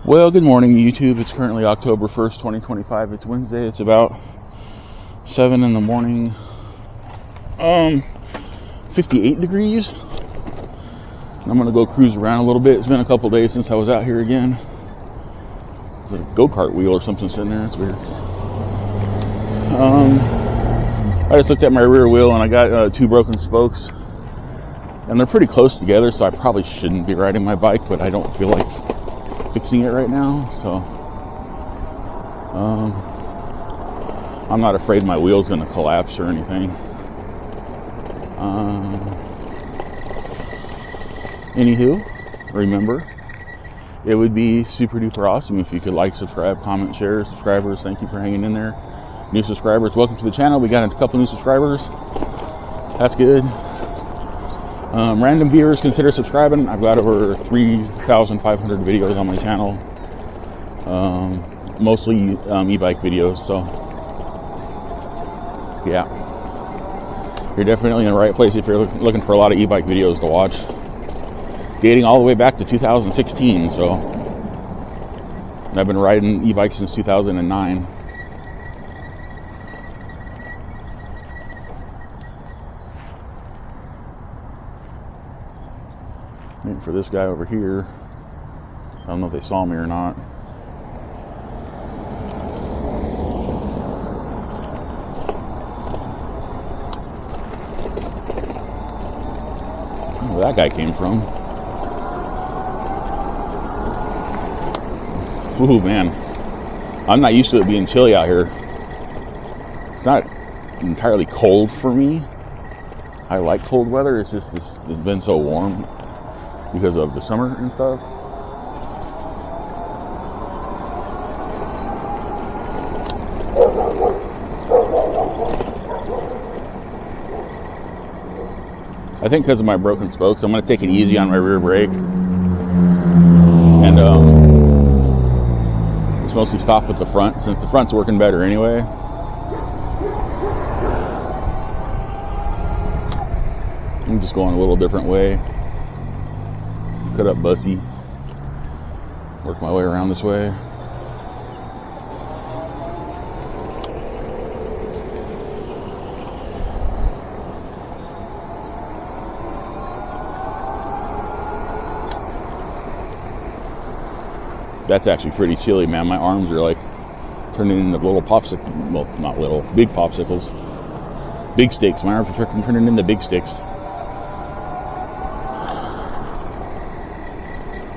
Well, good morning, YouTube. It's currently October 1st, 2025. It's Wednesday. It's about 7 in the morning. 58 degrees. I'm going to go cruise around a little bit. It's been a couple days since I was out here again. There's a go-kart wheel or something sitting there. It's weird. I just looked at my rear wheel and I got 2 broken spokes. And they're pretty close together, so I probably shouldn't be riding my bike, but I don't feel like fixing it right now, so I'm not afraid my wheel's going to collapse or anything. Anywho, remember, it would be super duper awesome if you could like, subscribe, comment, share. Subscribers, thank you for hanging in there. New subscribers, welcome to the channel. We got a couple new subscribers. That's good. Random viewers, consider subscribing. I've got over 3,500 videos on my channel, mostly e-bike videos, so yeah, you're definitely in the right place if you're looking for a lot of e-bike videos to watch, dating all the way back to 2016, so I've been riding e-bikes since 2009. Waiting for this guy over here. I don't know if they saw me or not. I don't know where that guy came from. Ooh, man. I'm not used to it being chilly out here. It's not entirely cold for me. I like cold weather. It's just it's been so warm because of the summer and stuff. I think because of my broken spokes, I'm going to take it easy on my rear brake. And just mostly stop with the front, since the front's working better anyway. I'm just going a little different way. Cut up bussy, work my way around this way. That's actually pretty chilly, man. My arms are like turning into little popsicles. Well, not little, big popsicles. Big sticks. My arms are turning into big sticks.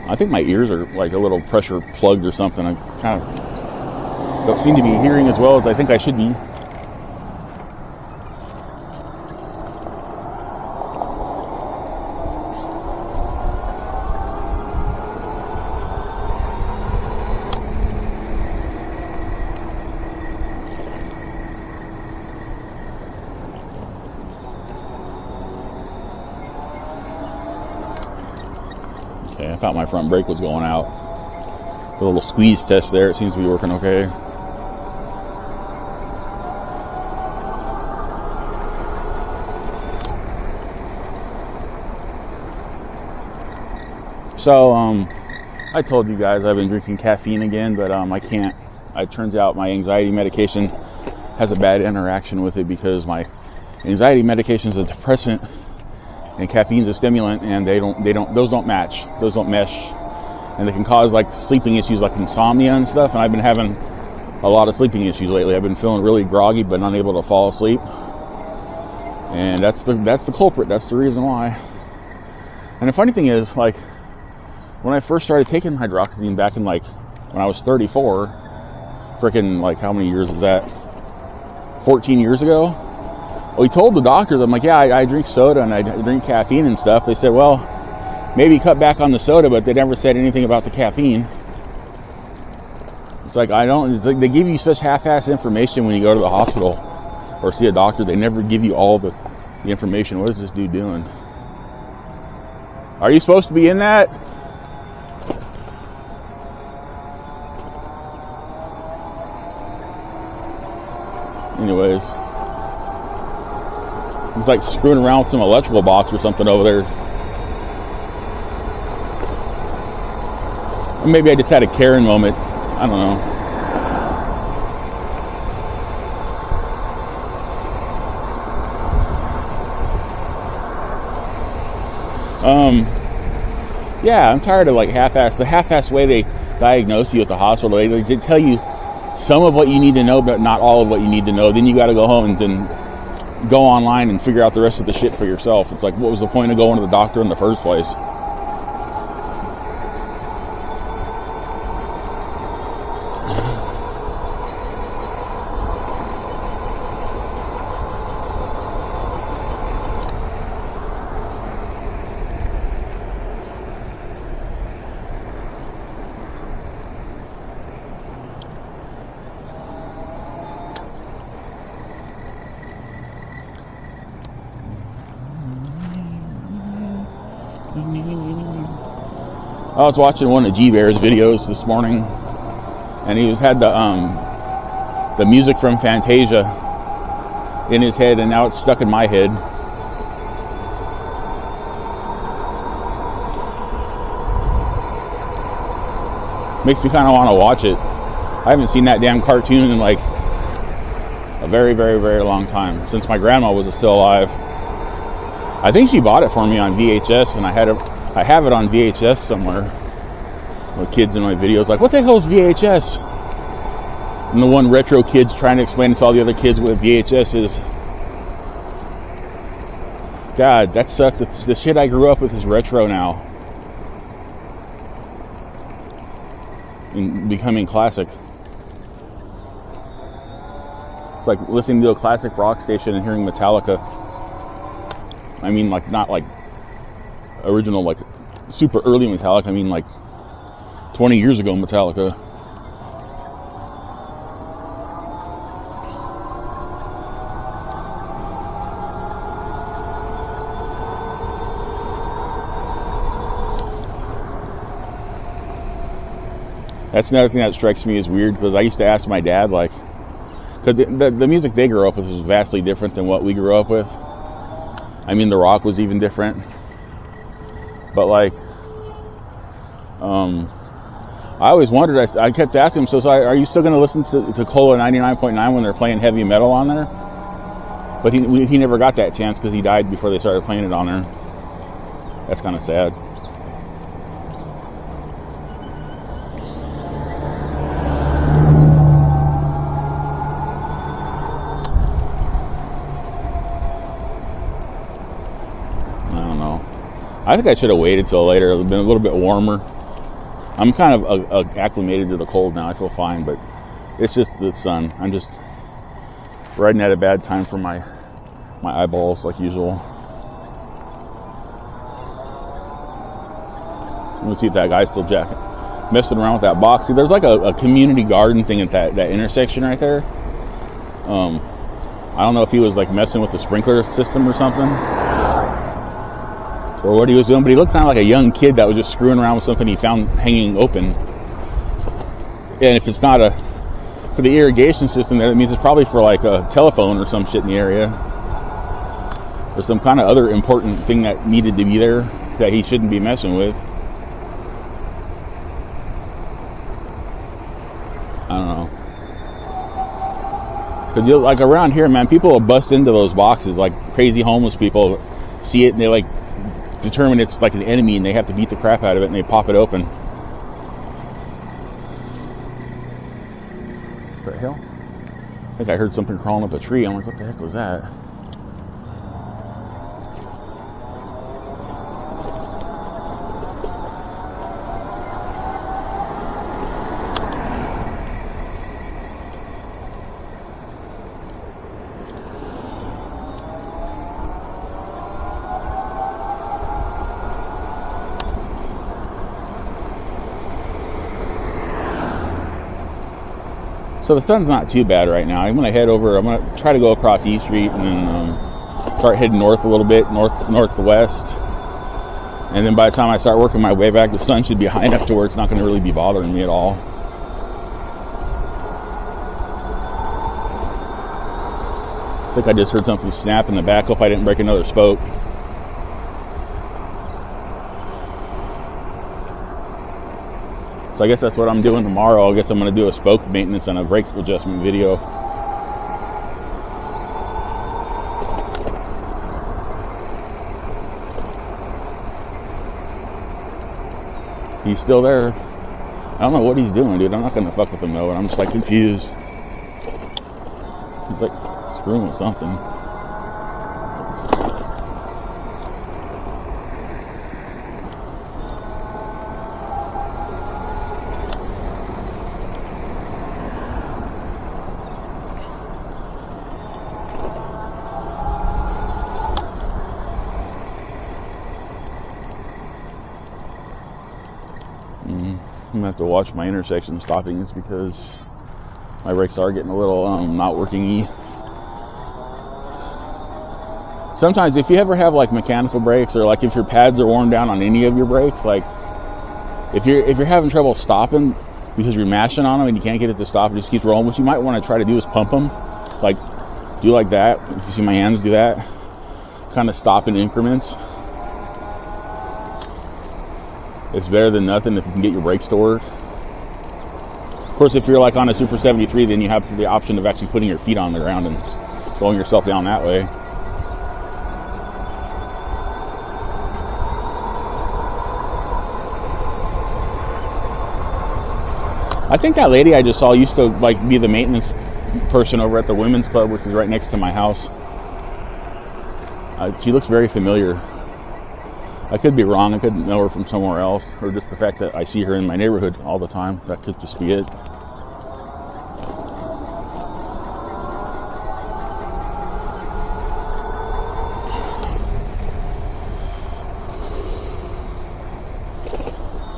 I think my ears are like a little pressure plugged or something. I kind of don't seem to be hearing as well as I think I should be. Okay, I thought my front brake was going out. The little squeeze test there, it seems to be working okay. So, I told you guys I've been drinking caffeine again, but I can't. It turns out my anxiety medication has a bad interaction with it because my anxiety medication is a depressant and caffeine's a stimulant, and those don't match. Those don't mesh. And they can cause like sleeping issues like insomnia and stuff. And I've been having a lot of sleeping issues lately. I've been feeling really groggy but unable to fall asleep. And that's the culprit. That's the reason why. And the funny thing is, like, when I first started taking hydroxyzine back in like when I was 34, freaking like how many years is that? 14 years ago? We told the doctors, I'm like, yeah, I drink soda and I drink caffeine and stuff. They said, well, maybe cut back on the soda, but they never said anything about the caffeine. It's like, it's like they give you such half-ass information when you go to the hospital or see a doctor. They never give you all the information. What is this dude doing? Are you supposed to be in that? Anyways. He's like screwing around with some electrical box or something over there. Or maybe I just had a Karen moment. I don't know. Yeah, I'm tired of like the half-ass way they diagnose you at the hospital. They tell you some of what you need to know, but not all of what you need to know. Then you got to go home and then go online and figure out the rest of the shit for yourself. It's like, what was the point of going to the doctor in the first place? I was watching one of G-Bear's videos this morning, and he had the music from Fantasia in his head, and now it's stuck in my head. Makes me kind of want to watch it. I haven't seen that damn cartoon in like a very, very, very long time, since my grandma was still alive. I think she bought it for me on VHS, and I have it on VHS somewhere. The kids in my videos like, what the hell is VHS? And the one retro kid's trying to explain to all the other kids what VHS is. God, that sucks. The shit I grew up with is retro now. And becoming classic. It's like listening to a classic rock station and hearing Metallica. I mean, like, not like original, like super early Metallica. I mean, like 20 years ago Metallica. That's another thing that strikes me as weird, because I used to ask my dad, like, because the music they grew up with was vastly different than what we grew up with. I mean, the rock was even different. But like, I always wondered, I kept asking him, so are you still going to listen to Cola 99.9 when they're playing heavy metal on there? But he never got that chance because he died before they started playing it on there. That's kind of sad. I think I should have waited till later. It would have been a little bit warmer. I'm kind of acclimated to the cold now. I feel fine, but it's just the sun. I'm just riding at a bad time for my eyeballs, like usual. Let me see if that guy's still messing around with that box. See, there's like a community garden thing at that intersection right there. I don't know if he was like messing with the sprinkler system or something, or what he was doing, but he looked kind of like a young kid that was just screwing around with something he found hanging open. And if it's not for the irrigation system there, it means it's probably for like a telephone or some shit in the area, or some kind of other important thing that needed to be there that he shouldn't be messing with. I don't know. Because like around here, man, people will bust into those boxes, like crazy homeless people see it and they like determine it's like an enemy and they have to beat the crap out of it and they pop it open. What the hell? I think I heard something crawling up a tree. I'm like, what the heck was that? So the sun's not too bad right now. I'm going to head over. I'm going to try to go across E Street and then start heading north a little bit, northwest. And then by the time I start working my way back, the sun should be high enough to where it's not going to really be bothering me at all. I think I just heard something snap in the back. Hope I didn't break another spoke. So I guess that's what I'm doing tomorrow. I guess I'm going to do a spoke maintenance and a brake adjustment video. He's still there. I don't know what he's doing, dude. I'm not going to fuck with him though, and I'm just like confused. He's like screwing with something. I'm gonna have to watch my intersection stoppings because my brakes are getting a little not working-y. Sometimes if you ever have like mechanical brakes, or like if your pads are worn down on any of your brakes, like if you're having trouble stopping because you're mashing on them and you can't get it to stop, it just keeps rolling, what you might want to try to do is pump them. Like do like that. If you see my hands do that, kind of stop in increments. It's better than nothing if you can get your brakes to work. Of course, if you're like on a Super 73, then you have the option of actually putting your feet on the ground and slowing yourself down that way. I think that lady I just saw used to like be the maintenance person over at the women's club, which is right next to my house. She looks very familiar. I could be wrong. I could know her from somewhere else, or just the fact that I see her in my neighborhood all the time. That could just be it.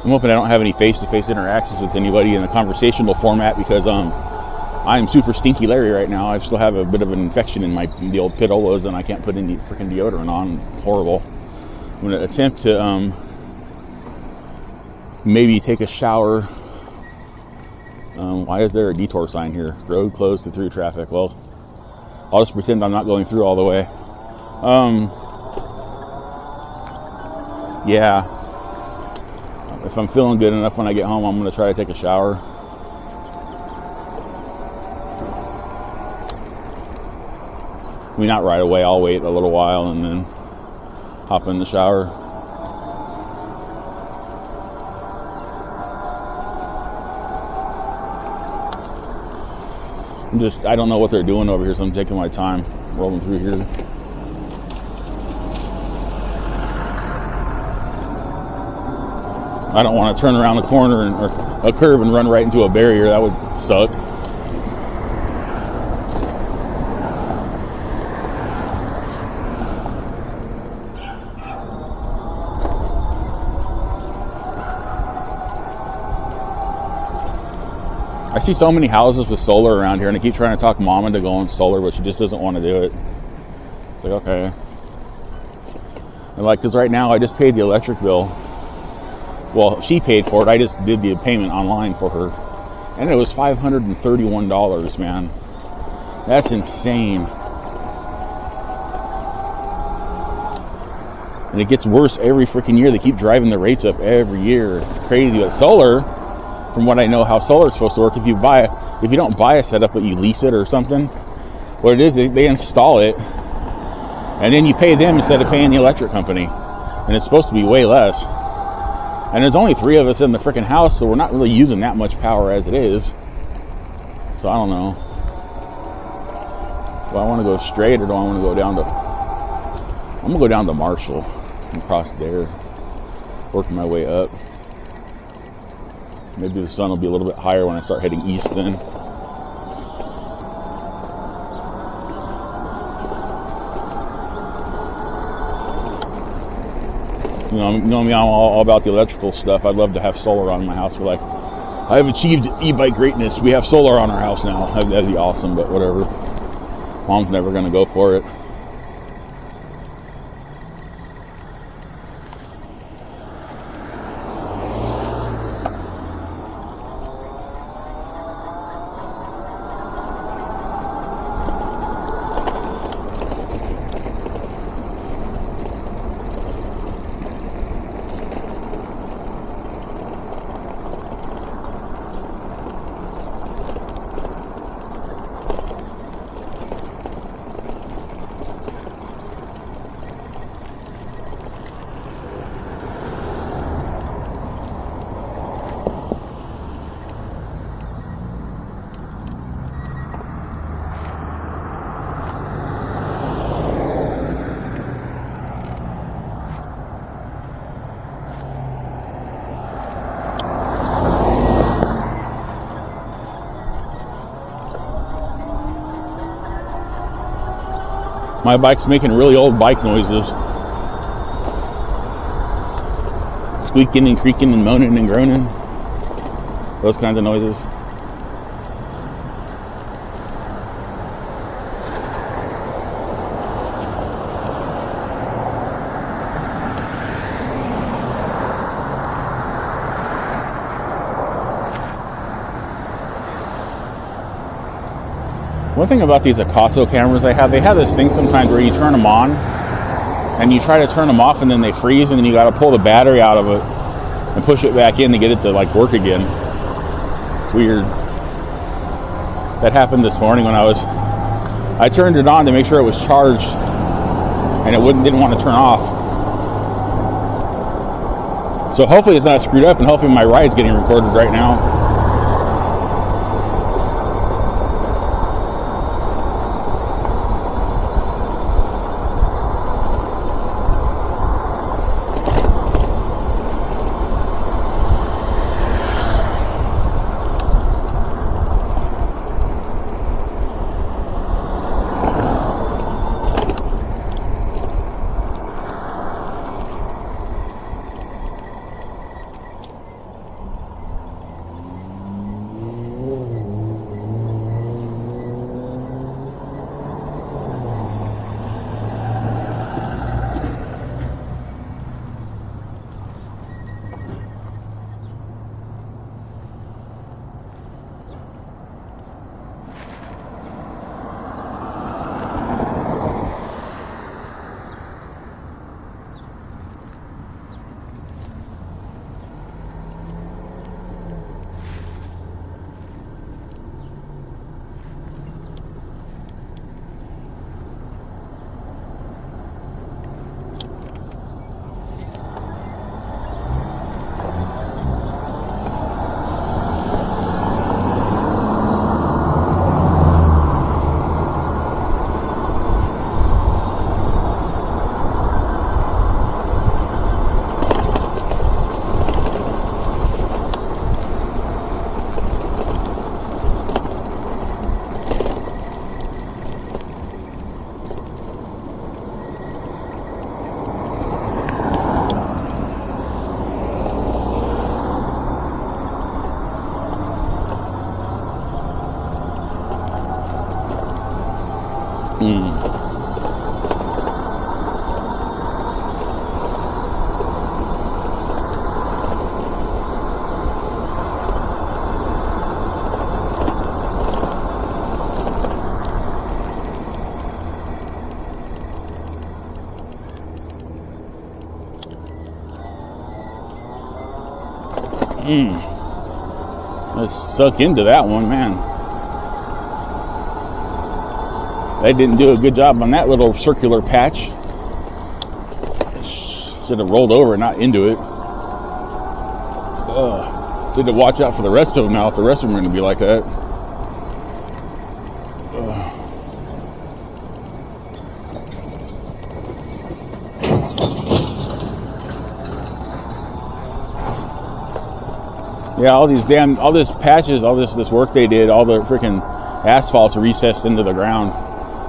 I'm hoping I don't have any face-to-face interactions with anybody in a conversational format because I am super stinky Larry right now. I still have a bit of an infection in the old pitolas, and I can't put any freaking deodorant on. It's horrible. I'm going to attempt to maybe take a shower. Why is there a detour sign here? Road closed to through traffic. Well, I'll just pretend I'm not going through all the way. Yeah. If I'm feeling good enough when I get home, I'm going to try to take a shower. I mean, not right away. I'll wait a little while and then hop in the shower. I don't know what they're doing over here, so I'm taking my time rolling through here. I don't want to turn around the corner or a curve and run right into a barrier. That would suck. I see so many houses with solar around here, and I keep trying to talk Mom into going solar, but she just doesn't want to do it. It's like, okay. And like, because right now I just paid the electric bill. Well, she paid for it. I just did the payment online for her. And it was $531, man. That's insane. And it gets worse every freaking year. They keep driving the rates up every year. It's crazy. But solar, from what I know how solar is supposed to work, if you don't buy a setup but you lease it or something, what it is, they install it and then you pay them instead of paying the electric company, and it's supposed to be way less. And there's only 3 of us in the freaking house, so we're not really using that much power as it is. So I don't know. Do I want to go straight, or do I want to go down to... I'm going to go down to Marshall and cross there, working my way up. Maybe the sun will be a little bit higher when I start heading east then. You know me, I'm all about the electrical stuff. I'd love to have solar on my house. We're like, I have achieved e-bike greatness. We have solar on our house now. That'd be awesome, but whatever. Mom's never going to go for it. My bike's making really old bike noises. Squeaking and creaking and moaning and groaning. Those kinds of noises. One thing about these Akaso cameras they have this thing sometimes where you turn them on and you try to turn them off and then they freeze, and then you got to pull the battery out of it and push it back in to get it to like work again. It's weird. That happened this morning when I turned it on to make sure it was charged and it didn't want to turn off. So hopefully it's not screwed up, and hopefully my ride's getting recorded right now. Let's suck into that one, man. They didn't do a good job on that little circular patch. Should have rolled over, not into it. Need to watch out for the rest of them now if the rest of them are going to be like that. Yeah, all these patches, all this work they did, all the freaking asphalt's recessed into the ground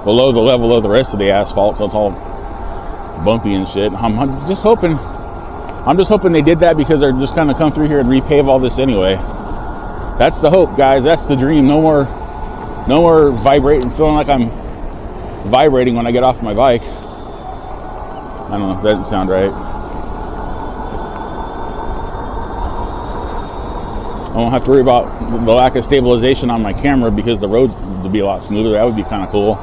below the level of the rest of the asphalt, so it's all bumpy and shit. I'm just hoping they did that because they're just gonna come through here and repave all this anyway. That's the hope, guys. That's the dream. No more vibrating, feeling like I'm vibrating when I get off my bike. I don't know, that doesn't sound right. I won't have to worry about the lack of stabilization on my camera because the road would be a lot smoother. That would be kind of cool.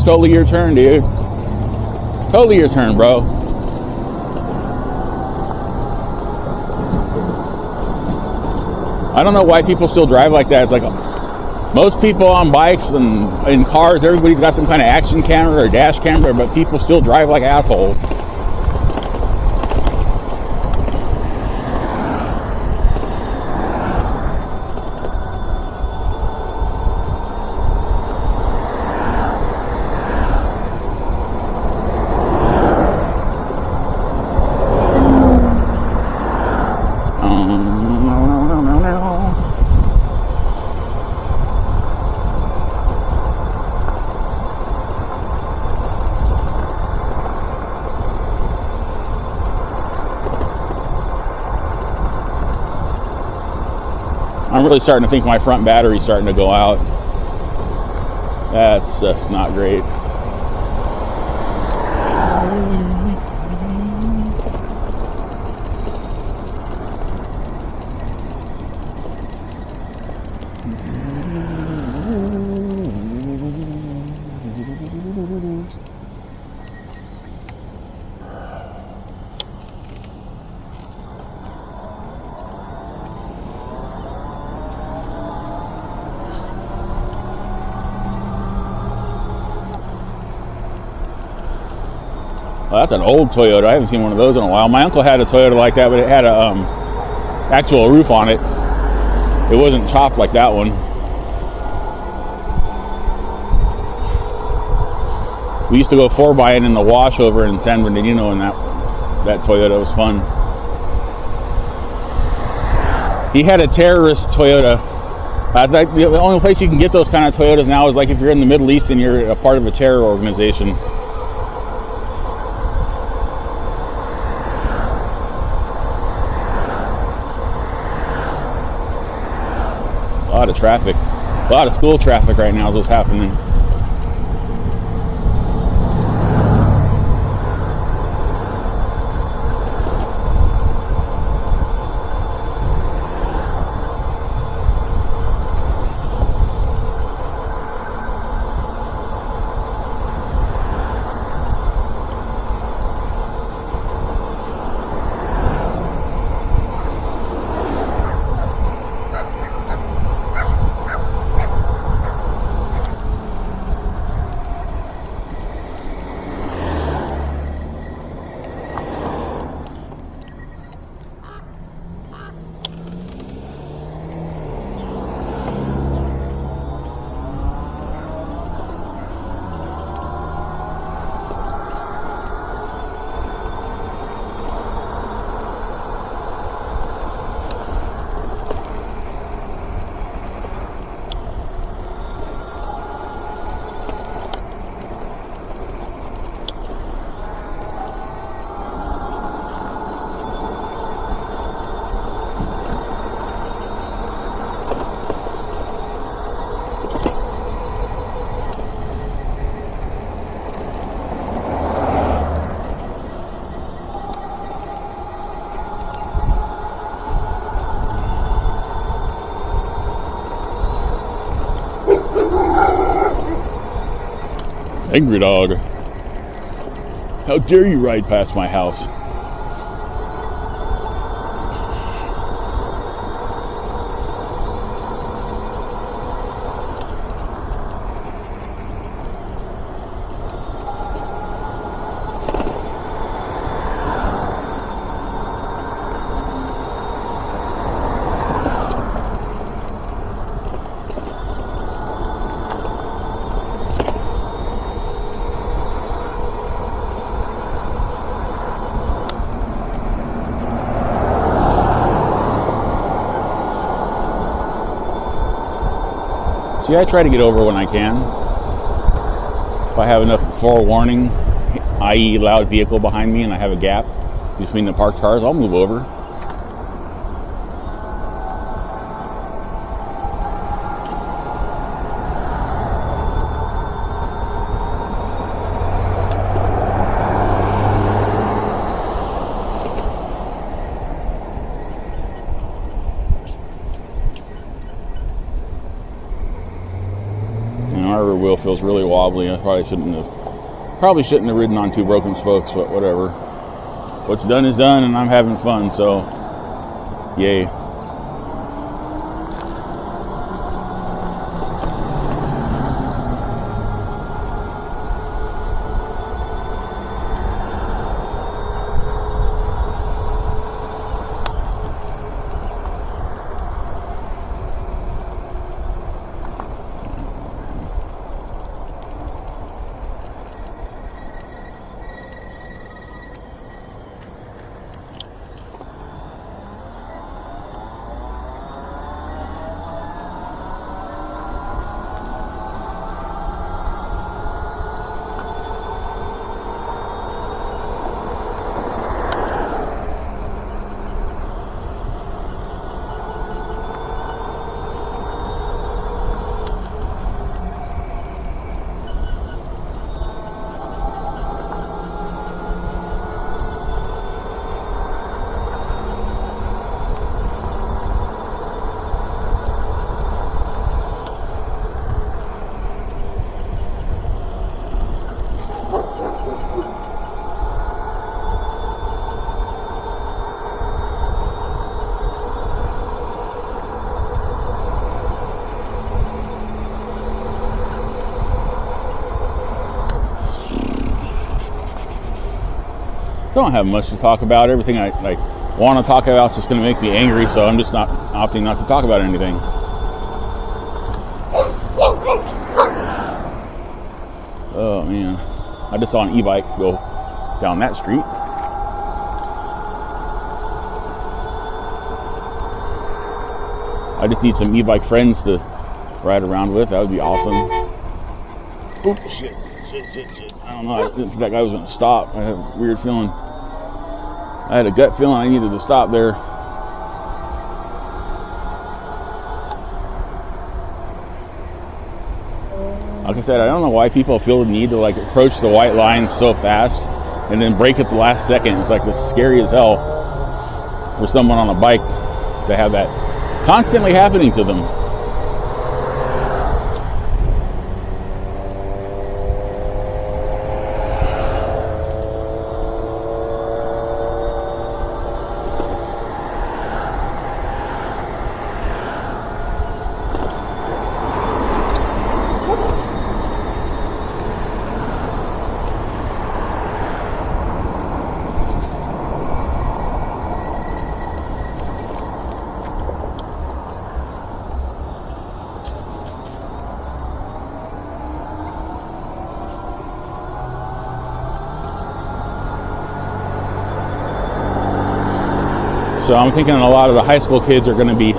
totally your turn, dude. Totally your turn, bro. I don't know why people still drive like that. It's like most people on bikes and in cars, everybody's got some kind of action camera or dash camera, but people still drive like assholes. I'm really starting to think my front battery's starting to go out. That's just not great. Well, that's an old Toyota. I haven't seen one of those in a while. My uncle had a Toyota like that, but it had a actual roof on it. It wasn't chopped like that one. We used to go 4x in the wash over in San Bernardino, and that Toyota was fun. He had a terrorist Toyota. The only place you can get those kind of Toyotas now is like if you're in the Middle East and you're a part of a terror organization. A lot of traffic. A lot of school traffic right now is what's happening. Angry dog. How dare you ride past my house? See, I try to get over when I can. If I have enough forewarning, i.e. loud vehicle behind me, and I have a gap between the parked cars, I'll move over. Our rear wheel feels really wobbly. probably. I probably shouldn't have ridden on 2 broken spokes, but whatever. What's done is done, and I'm having fun, so yay. Don't have much to talk about. Everything I want to talk about is just going to make me angry, so I'm just opting not to talk about anything. Oh man, I just saw an e-bike go down that street. I just need some e-bike friends to ride around with. That would be awesome. Oh shit. I don't know. I didn't think that guy was going to stop. I had a weird feeling. I had a gut feeling I needed to stop there. Like I said, I don't know why people feel the need to approach the white lines so fast and then brake at the last second. It's it's scary as hell for someone on a bike to have that constantly happening to them. So I'm thinking a lot of the high school kids are going to be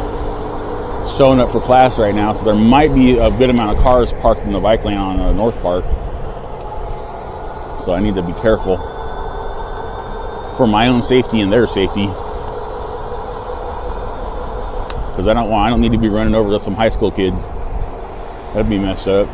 showing up for class right now. So there might be a good amount of cars parked in the bike lane on the north part. So I need to be careful for my own safety and their safety. Because I don't need to be running over to some high school kid. That'd be messed up.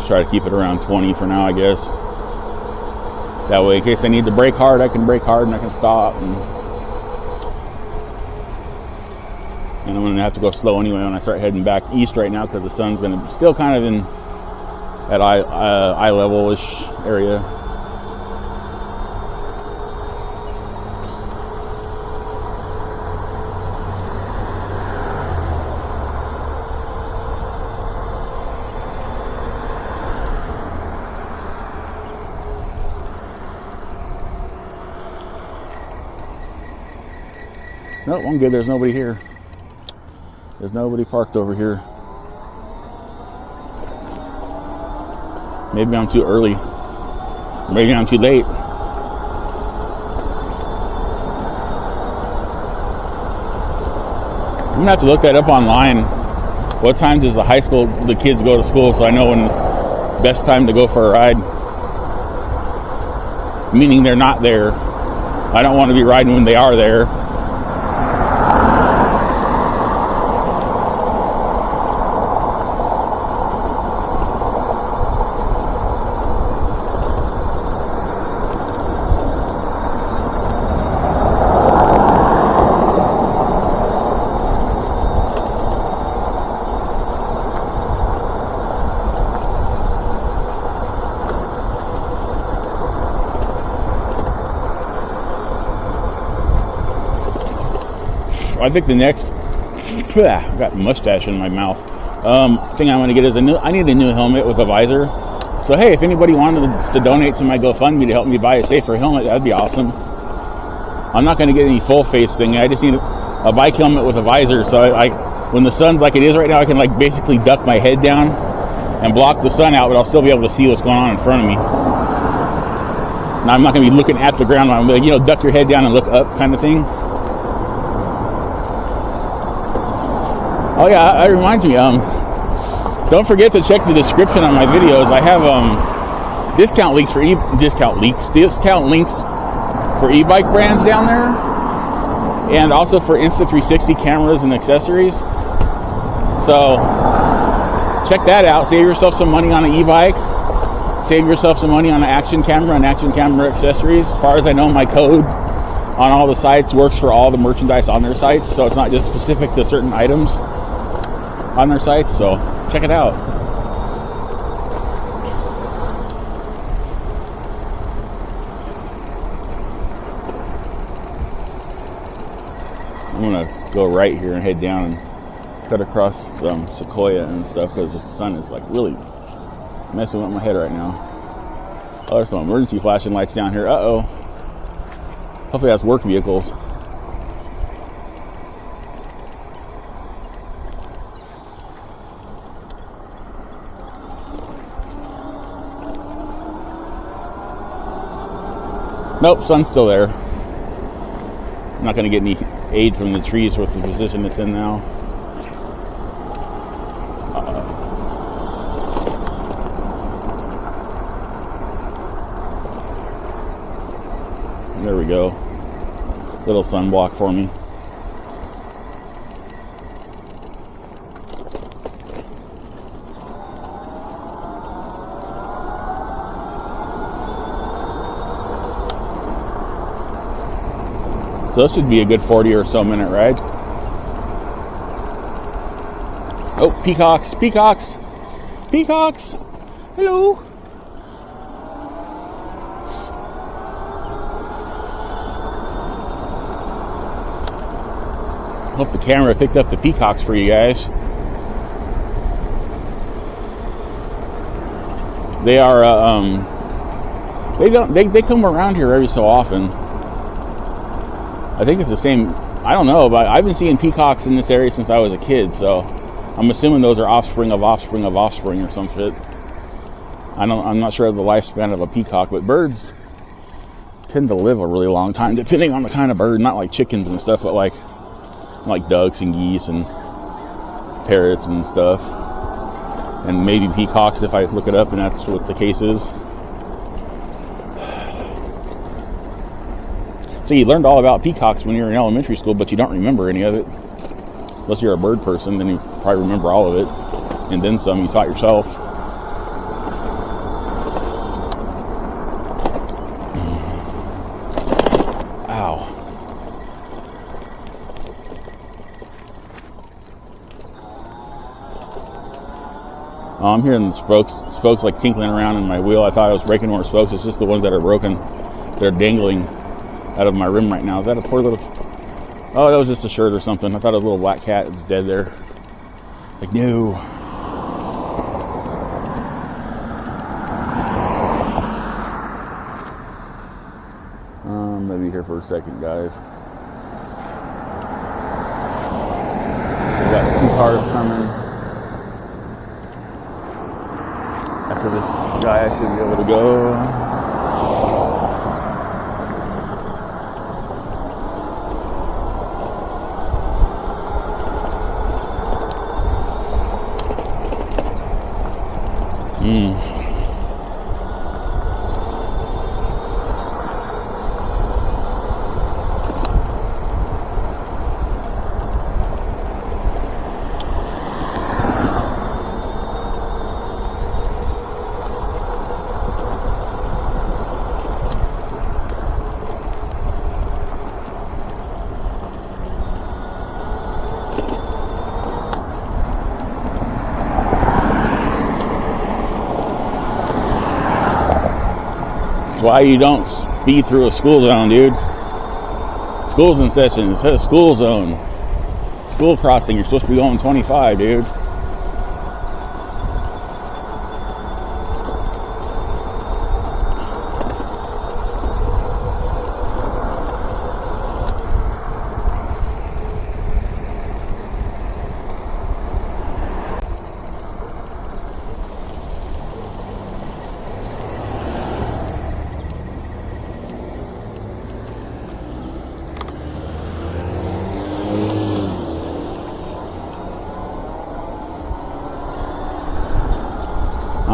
Try to keep it around 20 for now, I guess. That way, in case I need to brake hard, I can brake hard and I can stop. And I'm going to have to go slow anyway when I start heading back east right now because the sun's going to be still kind of in that eye level-ish area. Nope, I'm good. There's nobody here. There's nobody parked over here. Maybe I'm too early. Maybe I'm too late. I'm gonna have to look that up online. What time does the kids go to school, so I know when it's best time to go for a ride? Meaning they're not there. I don't want to be riding when they are there. I think the next, I got mustache in my mouth. Thing I want to get is I need a new helmet with a visor. So hey, if anybody wanted to donate to my GoFundMe to help me buy a safer helmet, that'd be awesome. I'm not going to get any full face thing. I just need a bike helmet with a visor, so when the sun's like it is right now, I can like basically duck my head down and block the sun out, but I'll still be able to see what's going on in front of me. Now I'm not going to be looking at the ground. I'm like, duck your head down and look up kind of thing. Oh yeah, that reminds me. Don't forget to check the description on my videos. I have discount links for e-bike brands down there, and also for Insta360 cameras and accessories. So check that out. Save yourself some money on an e-bike. Save yourself some money on an action camera and action camera accessories. As far as I know, my code on all the sites works for all the merchandise on their sites, so it's not just specific to certain items on their sites. So check it out. I'm gonna go right here and head down and cut across Sequoia and stuff, because the sun is like really messing with my head right now. Oh, there's some emergency flashing lights down here. Uh-oh. Hopefully that's work vehicles. Nope, sun's still there. I'm not going to get any aid from the trees with the position it's in now. There we go. Little sunblock for me. So this should be a good 40 or so minute ride. Oh, peacocks, peacocks, peacocks. Hello. Hope the camera picked up the peacocks for you guys. They are they come around here every so often. I think it's the same. I don't know, but I've been seeing peacocks in this area since I was a kid, so I'm assuming those are offspring of offspring of offspring or some shit. I'm not sure of the lifespan of a peacock, but birds tend to live a really long time, depending on the kind of bird. Not like chickens and stuff, but like ducks and geese and parrots and stuff, and maybe peacocks if I look it up and that's what the case is. So you learned all about peacocks when you were in elementary school, but you don't remember any of it. Unless you're a bird person, then you probably remember all of it. And then some you taught yourself. Ow. Oh, I'm hearing the spokes like tinkling around in my wheel. I thought I was breaking more spokes. It's just the ones that are broken. They're dangling out of my rim right now. Is that a poor little... Oh, that was just a shirt or something. I thought it was a little black cat. It was dead there. Like, no. I'm gonna be here for a second, guys. We got 2 cars coming. After this guy, I should be able to go. Why you don't speed through a school zone, dude. School's in session. It says school zone. school crossing. You're supposed to be going 25, dude.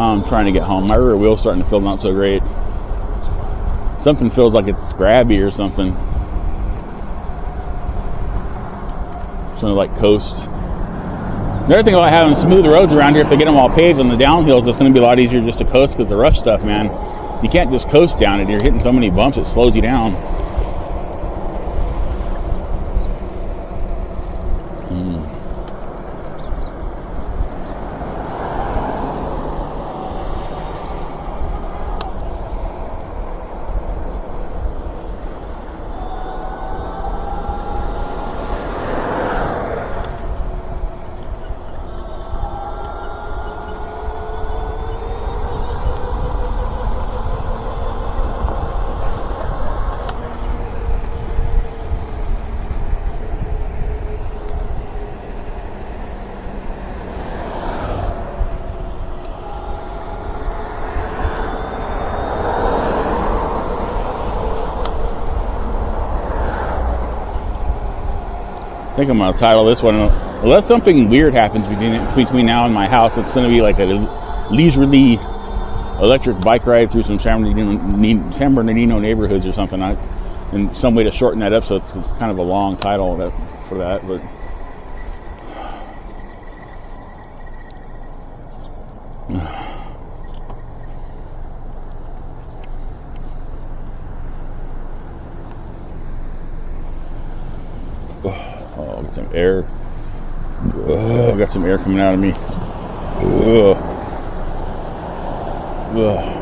I'm trying to get home. My rear wheel's starting to feel not so great. Something feels like it's grabby or something. Trying to like coast. The other thing about having smooth roads around here, if they get them all paved on the downhills, it's going to be a lot easier just to coast because the rough stuff, man, you can't just coast down it. You're hitting so many bumps, it slows you down. I think I'm going to title this one, unless something weird happens between now and my house, it's going to be like a leisurely electric bike ride through some San Bernardino neighborhoods or something. And some way to shorten that up, so it's kind of a long title for that. But oh, get some air. Oh, I got some air coming out of me. Ugh. Ugh.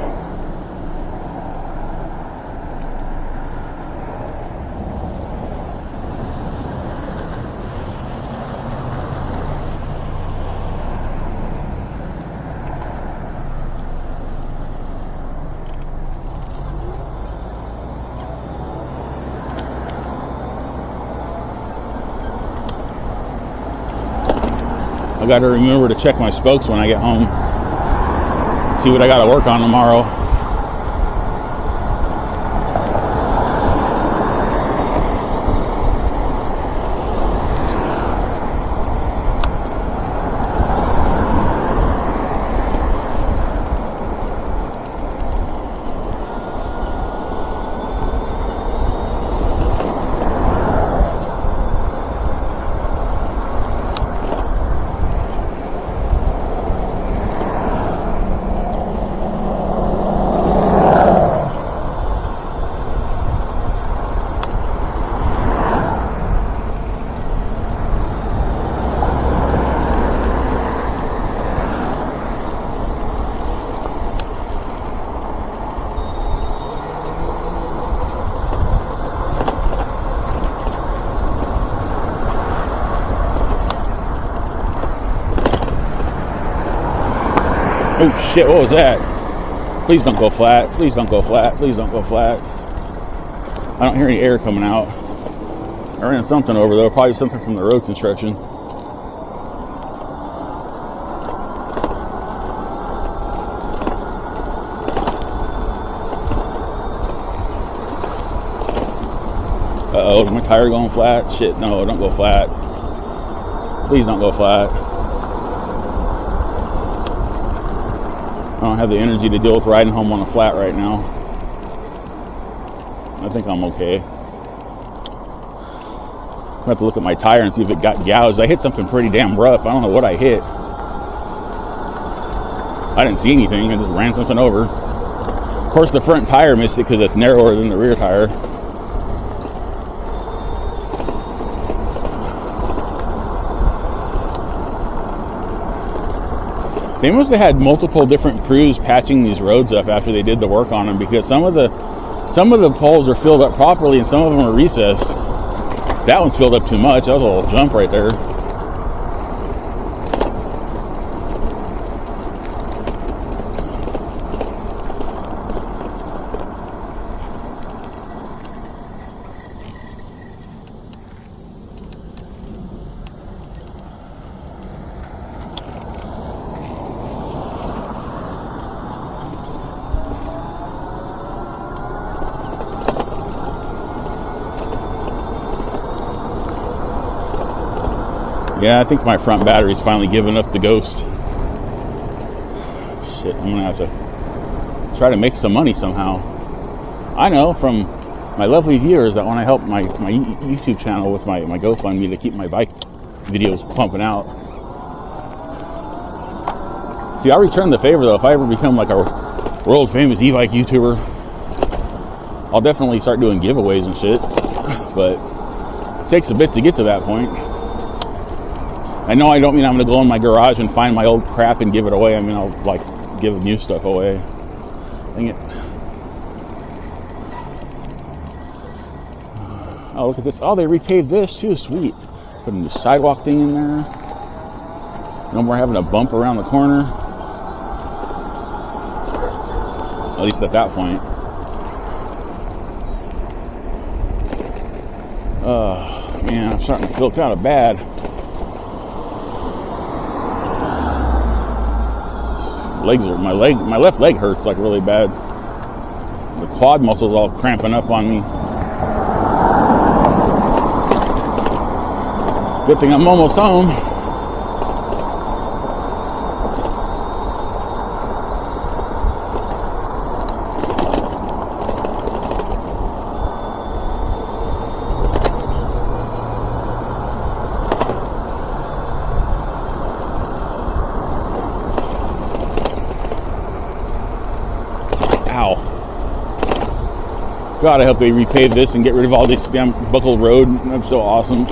I got to remember to check my spokes when I get home. See what I got to work on tomorrow. Oh shit, what was that? Please don't go flat. Please don't go flat. Please don't go flat. I don't hear any air coming out. I ran something over there, probably something from the road construction. Uh-oh, is my tire going flat? Shit, no, don't go flat. Please don't go flat. I don't have the energy to deal with riding home on a flat right now. I think I'm okay. I have to look at my tire and see if it got gouged. I hit something pretty damn rough. I don't know what I hit. I didn't see anything. I just ran something over. Of course, the front tire missed it because it's narrower than the rear tire. They must have had multiple different crews patching these roads up after they did the work on them, because some of the poles are filled up properly and some of them are recessed. That one's filled up too much. That was a little jump right there. Yeah, I think my front battery's finally giving up the ghost. Shit, I'm gonna have to try to make some money somehow. I know from my lovely viewers that when I help my YouTube channel with my GoFundMe to keep my bike videos pumping out. See, I'll return the favor though. If I ever become like a world famous e-bike YouTuber, I'll definitely start doing giveaways and shit. But it takes a bit to get to that point. I know I don't mean I'm going to go in my garage and find my old crap and give it away. I mean, I'll like give new stuff away. Dang it. Oh, look at this. Oh, they repaved this too. Sweet. Put a new sidewalk thing in there. No more having a bump around the corner. At least at that point. Oh, man, I'm starting to feel kind of bad. My left leg hurts like really bad. The quad muscles all cramping up on me. Good thing I'm almost home. God, I hope they repave this and get rid of all this damn buckled road. That's so awesome.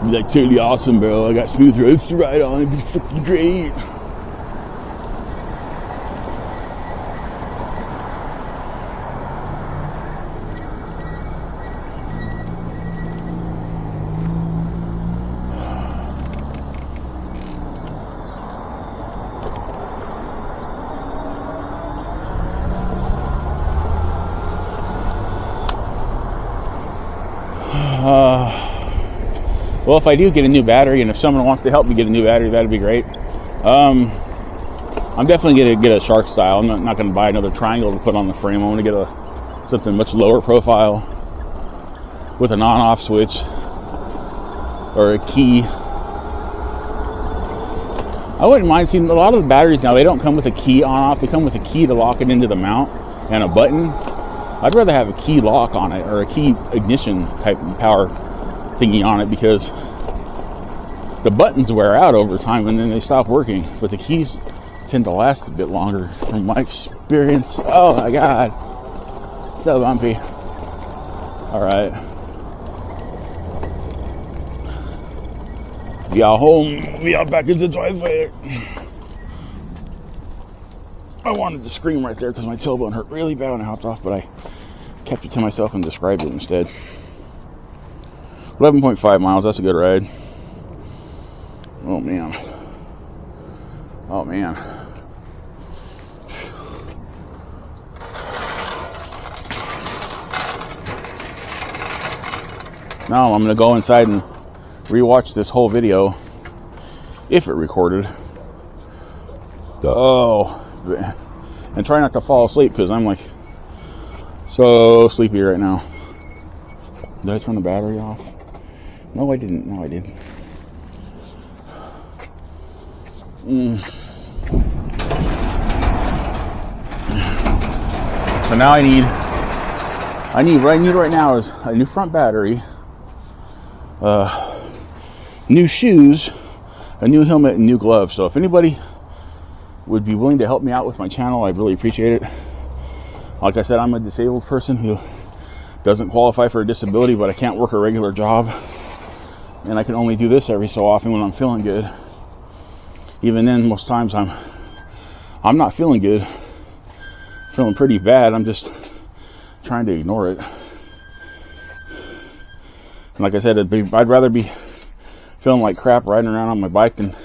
Be like, totally awesome, bro. I got smooth roads to ride on. It'd be freaking great. Well, if I do get a new battery, and if someone wants to help me get a new battery, that'd be great. I'm definitely going to get a Shark style. I'm not going to buy another triangle to put on the frame. I want to get something much lower profile with an on-off switch or a key. I wouldn't mind seeing a lot of the batteries now. They don't come with a key on-off. They come with a key to lock it into the mount and a button. I'd rather have a key lock on it or a key ignition type power thingy on it, because the buttons wear out over time and then they stop working, but the keys tend to last a bit longer from my experience. Oh my god, so bumpy. All right, we are home. We are back in the driveway. I wanted to scream right there because my tailbone hurt really bad when I hopped off, but I kept it to myself and described it instead. 11.5 miles, that's a good ride. Oh man. Oh man. Now I'm gonna go inside and rewatch this whole video, if it recorded. Oh, and try not to fall asleep because I'm like so sleepy right now. Did I turn the battery off? No, I didn't. No, I did. So now I need what I need right now is a new front battery, new shoes, a new helmet, and new gloves. So if anybody would be willing to help me out with my channel, I'd really appreciate it. Like I said, I'm a disabled person who doesn't qualify for a disability, but I can't work a regular job. And I can only do this every so often when I'm feeling good. Even then, most times I'm not feeling good. Feeling pretty bad. I'm just trying to ignore it. And like I said, I'd rather be feeling like crap riding around on my bike than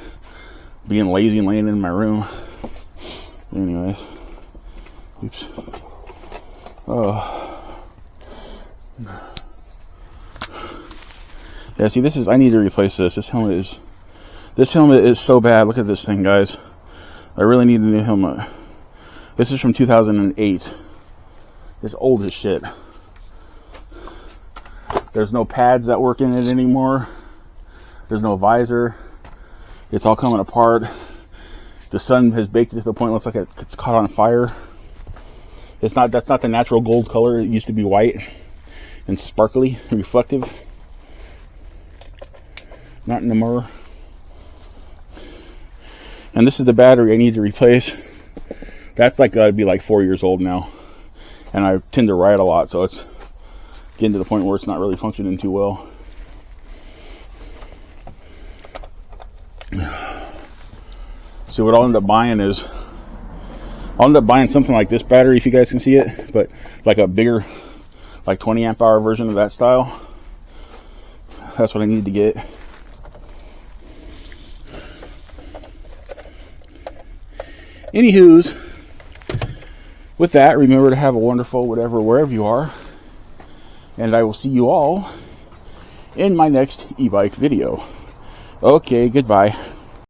being lazy and laying in my room. Anyways. Oops. Oh. Yeah, see, I need to replace this. This helmet is so bad. Look at this thing, guys. I really need a new helmet. This is from 2008. It's old as shit. There's no pads that work in it anymore. There's no visor. It's all coming apart. The sun has baked it to the point where it looks like it's caught on fire. That's not the natural gold color. It used to be white and sparkly and reflective. Not anymore. And this is the battery I need to replace. That's like gotta be like 4 years old now. And I tend to ride a lot, so it's getting to the point where it's not really functioning too well. So what I'll end up buying is, I'll end up buying something like this battery, if you guys can see it, but like a bigger, like 20 amp hour version of that style. That's what I need to get. Anywho's, with that, remember to have a wonderful whatever, wherever you are. And I will see you all in my next e-bike video. Okay, goodbye.